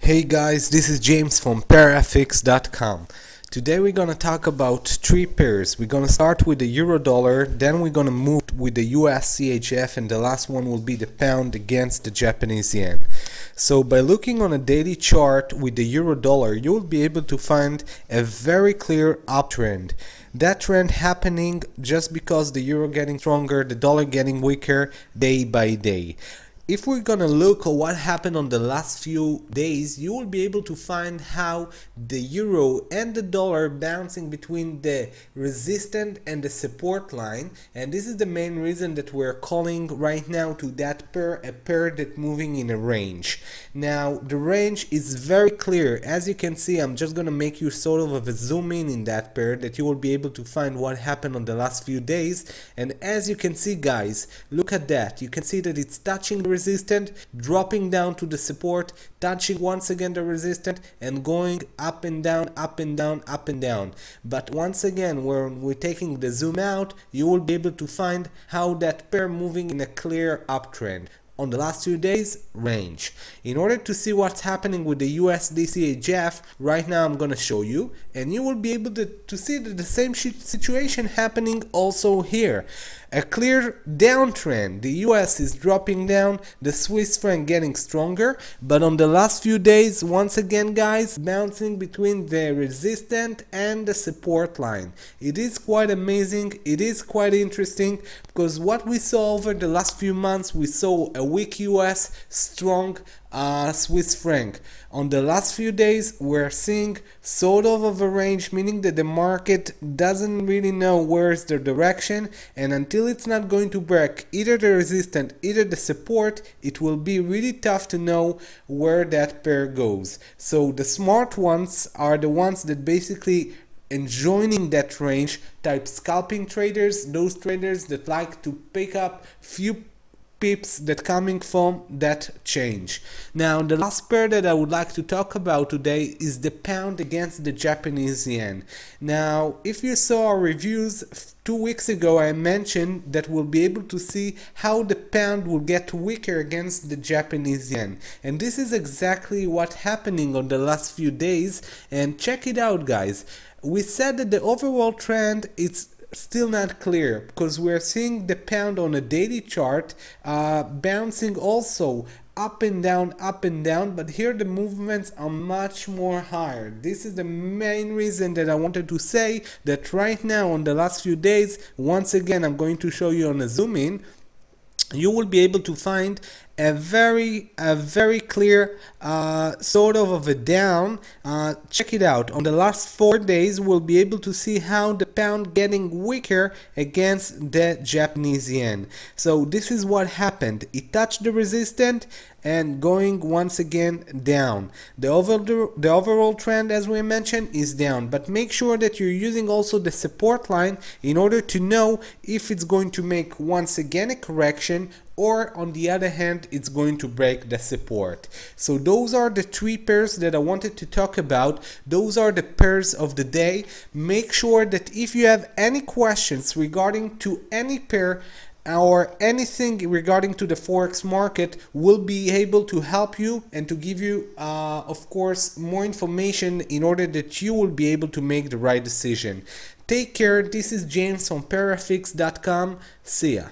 Hey guys, this is James from parafix.com. Today we're gonna talk about three pairs. We're gonna start with the euro dollar, then we're gonna move with the US CHF, and the last one will be the pound against the Japanese yen. So by looking on a daily chart with the euro dollar, you will be able to find a very clear uptrend. That trend happening just because the euro getting stronger, the dollar getting weaker day by day. If we're gonna look at what happened on the last few days, you will be able to find how the euro and the dollar bouncing between the resistance and the support line, and this is the main reason that we're calling right now to that pair a pair that moving in a range. Now the range is very clear. As you can see, I'm just gonna make you sort of a zoom in that pair that you will be able to find what happened on the last few days. And as you can see guys, look at that, you can see that it's touching the resistance, dropping down to the support, touching once again the resistance, and going up and down, up and down, up and down. But once again, when we're taking the zoom out, you will be able to find how that pair moving in a clear uptrend. On the last 2 days, range. In order to see what's happening with the USD CHF, right now I'm gonna show you, and you will be able to see that the same situation happening also here. A clear downtrend. The US is dropping down, the Swiss franc getting stronger, but on the last few days, once again guys, bouncing between the resistance and the support line. It is quite amazing, it is quite interesting, because what we saw over the last few months, we saw a weak US, strong Swiss franc. On the last few days, we're seeing sort of a range, meaning that the market doesn't really know where's the direction, and until it's not going to break either the resistance, either the support, it will be really tough to know where that pair goes. So the smart ones are the ones that basically enjoying that range, type scalping traders, those traders that like to pick up few pips that coming from that change. Now the last pair that I would like to talk about today is the pound against the Japanese yen. Now if you saw our reviews 2 weeks ago, I mentioned that we'll be able to see how the pound will get weaker against the Japanese yen, and this is exactly what's happening on the last few days. And check it out guys, we said that the overall trend is still not clear, because we're seeing the pound on a daily chart bouncing also up and down, but here the movements are much more higher. This is the main reason that I wanted to say that right now on the last few days, once again I'm going to show you on a zoom in, you will be able to find a very clear sort of a down. Check it out. On the last 4 days, we'll be able to see how the pound getting weaker against the Japanese yen. So this is what happened. It touched the resistance and going once again down. The overall trend, as we mentioned, is down, but make sure that you're using also the support line in order to know if it's going to make once again a correction, or on the other hand it's going to break the support. So those are the three pairs that I wanted to talk about. Those are the pairs of the day. Make sure that if you have any questions regarding to any pair or anything regarding to the forex market, we'll be able to help you and to give you of course more information in order that you will be able to make the right decision. Take care. This is James from parafix.com. See ya.